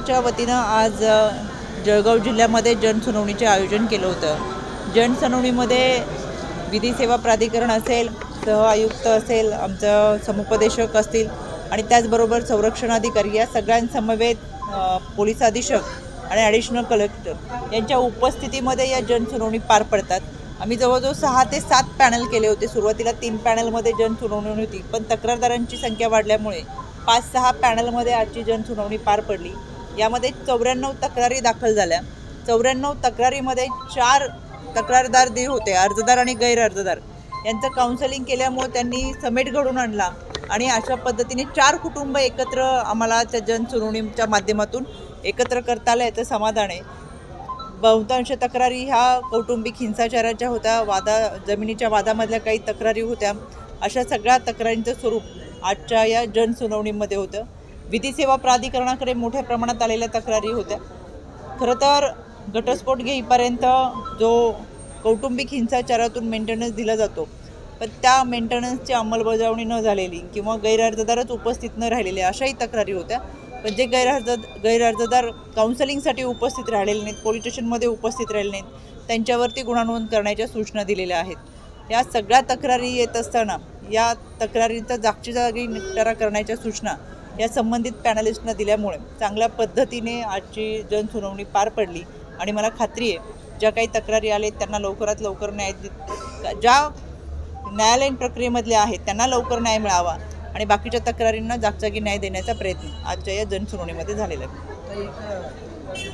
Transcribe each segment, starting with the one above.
महाराष्ट्राच्या वतीनं आज जळगाव जिल्ह्यामध्ये जनसुनावणीचे आयोजन केलं होतं। जनसुनावणीमध्ये विधी सेवा प्राधिकरण असेल, सह आयुक्त असेल, आमचं समुपदेशक असतील आणि त्याचबरोबर संरक्षण अधिकारी या सगळ्यांसमवेत पोलीस अधीक्षक आणि ॲडिशनल कलेक्टर यांच्या उपस्थितीमध्ये या जनसुनावणी पार पडतात। आम्ही जवळजवळ 6 ते 7 पॅनल केले होते। सुरुवातीला 3 पॅनलमध्ये जनसुनावणी होती, पण तक्रारदारांची संख्या वाढल्यामुळे 5-6 पॅनलमध्ये आजची जनसुनावणी पार पडली। यामध्ये 94 तक्रारी दाखल झाल्या। 94 तक्रारीमध्ये 4 तक्रारदार जे होते, अर्जदार आणि गैर अर्जदार, यांचं काउन्सिलिंग केल्यामुळे त्यांनी समेट घडून आणला आणि अशा पद्धतीने 4 कुटुंब एकत्र आम्हाला त्या जनसुनावणीच्या माध्यमातून एकत्र करता आलं, याचं समाधान आहे। बहुतांश तक्रारी ह्या कौटुंबिक हिंसाचाराच्या होत्या, जमिनीच्या वादामधल्या काही तक्रारी होत्या। अशा सगळ्या तक्रारींचं स्वरूप आजच्या या जनसुनावणीमध्ये होतं। विधी सेवा प्राधिकरणाकडे मोठ्या प्रमाणात आलेल्या तक्रारी होत्या। खरं तर घटस्फोट घेईपर्यंत जो कौटुंबिक हिंसाचारातून मेंटेनन्स दिला जातो, पण त्या मेंटेनन्सची अंमलबजावणी न झालेली किंवा गैरअर्जदारच उपस्थित न राहिलेले अशाही तक्रारी होत्या। पण जे गैरअर्जदार काउन्सिलिंगसाठी उपस्थित राहिलेले नाहीत, पोलीस स्टेशनमध्ये उपस्थित राहिले नाहीत, त्यांच्यावरती गुन्हा नोंद करण्याच्या सूचना दिलेल्या आहेत। या सगळ्या तक्रारी येत असताना या तक्रारींचा जागच्या जागी निपटारा करण्याच्या सूचना या संबंधित पॅनलिस्टना दिल्यामुळे चांगल्या पद्धतीने आजची जनसुनावणी पार पडली आणि मला खात्री आहे ज्या काही तक्रारी आले त्यांना लवकरात लवकर ज्या न्यायालयीन प्रक्रियेमधले आहेत त्यांना लवकर न्याय मिळावा आणि बाकीच्या तक्रारींना जागजागी न्याय देण्याचा प्रयत्न आजच्या या जनसुनावणीमध्ये झालेला आहे।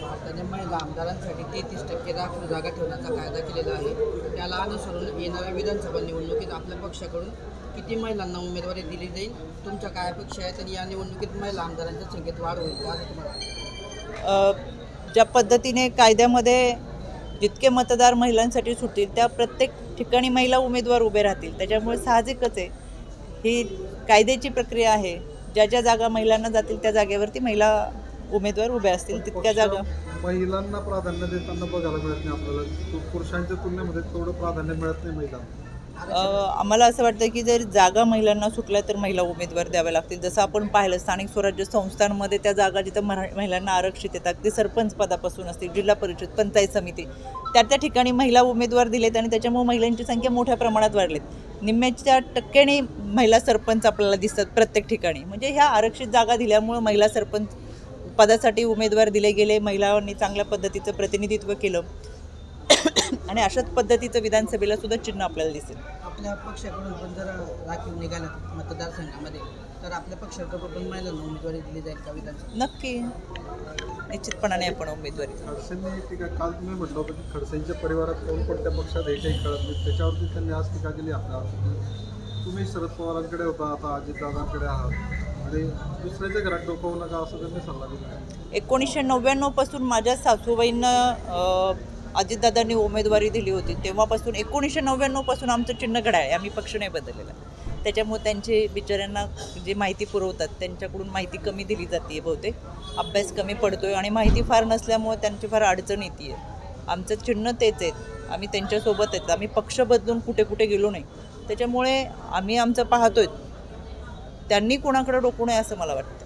भारताने महिला आमदारांसाठी 33% राखीव जागा ठेवण्याचा कायदा केलेला आहे। त्याला अनुसरून येणाऱ्या विधानसभा निवडणुकीत आपल्या पक्षाकडून किती महिलांना उमेदवारी दिली जाईल, तुमच्या काय अपेक्षा आहेत आणि या निवडणुकीत महिला आमदारांच्या संख्येत वाढ होईल का असं तुम्हाला? ज्या पद्धतीने कायद्यामध्ये जितके मतदार महिलांसाठी सुटतील त्या प्रत्येक ठिकाणी महिला उमेदवार उभे राहतील, त्याच्यामुळे साहजिकच आहे, ही कायद्याची प्रक्रिया आहे। ज्या जागा महिलांना जातील त्या जागेवरती महिला उमेदवार उभे असतील, तितक्या जागा महिलांना प्राधान्य देताना बघायला मिळत नाही आपल्याला। पुरुषांच्या तुलनेमध्ये थोडं प्राधान्य मिळत नाही महिलांना। आम्हाला असं वाटतं की जर जागा महिलांना सुटल्या तर महिला उमेदवार द्याव्या लागतील। जसं आपण पाहिलं स्थानिक स्वराज्य संस्थांमध्ये त्या जागा जिथं महिलांना आरक्षित येतात, ते सरपंच पदापासून असतील, जिल्हा परिषद, पंचायत समिती, त्या ठिकाणी महिला उमेदवार दिलेत आणि त्याच्यामुळे महिलांची संख्या मोठ्या प्रमाणात वाढलीत। निम्म्याच्या टक्क्याने महिला सरपंच आपल्याला दिसतात प्रत्येक ठिकाणी। म्हणजे ह्या आरक्षित जागा दिल्यामुळे महिला सरपंच पदासाठी उमेदवार दिले गेले, महिलांनी चांगल्या पद्धतीचं प्रतिनिधित्व केलं आणि अशाच पद्धतीचं विधानसभेला सुद्धा चिन्ह आपल्याला दिसेल। आपल्या पक्षाकडून पण जर राखीव निघाल्या मतदारसंघामध्ये तर आपल्या पक्षाकडून महिलांना उमेदवारी दिली जाईल का विधानसभेत? नक्की, निश्चितपणाने आपण उमेदवारी। खडसेंनी टीका, काल तुम्ही म्हटलं होतं की खडसेंच्या परिवारात कोणत्या पक्षात हे काही कळत नाही, त्याच्यावरती त्यांनी आज टीका केली आपल्यावर। तुम्ही शरद पवारांकडे होता, आता अजितदादांकडे आहात आणि दुसऱ्याच्या घरात डोकवू नका असं त्यांनी सल्ला दिला। 1999 पासून माझ्या सासूबाईंना अजितदादांनी उमेदवारी दिली होती, तेव्हापासून 1999 पासून आमचं चिन्ह घड्याळ आहे, आम्ही पक्ष नाही बदललेला। त्याच्यामुळे त्यांचे बिचाऱ्यांना जे माहिती पुरवतात त्यांच्याकडून माहिती कमी दिली जाते, बहुतेक अभ्यास कमी पडतोय आणि माहिती फार नसल्यामुळे त्यांची फार अडचण येते आहे। आमचं चिन्ह तेच आहेत, आम्ही त्यांच्यासोबत आहेत, आम्ही पक्ष बदलून कुठे गेलो नाही। त्याच्यामुळे आम्ही आमचं पाहतोय, त्यांनी कोणाकडे डोकू नये असं मला वाटतं।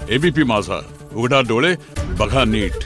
एबीपी माझा, उघडा डोळे बघा नीट।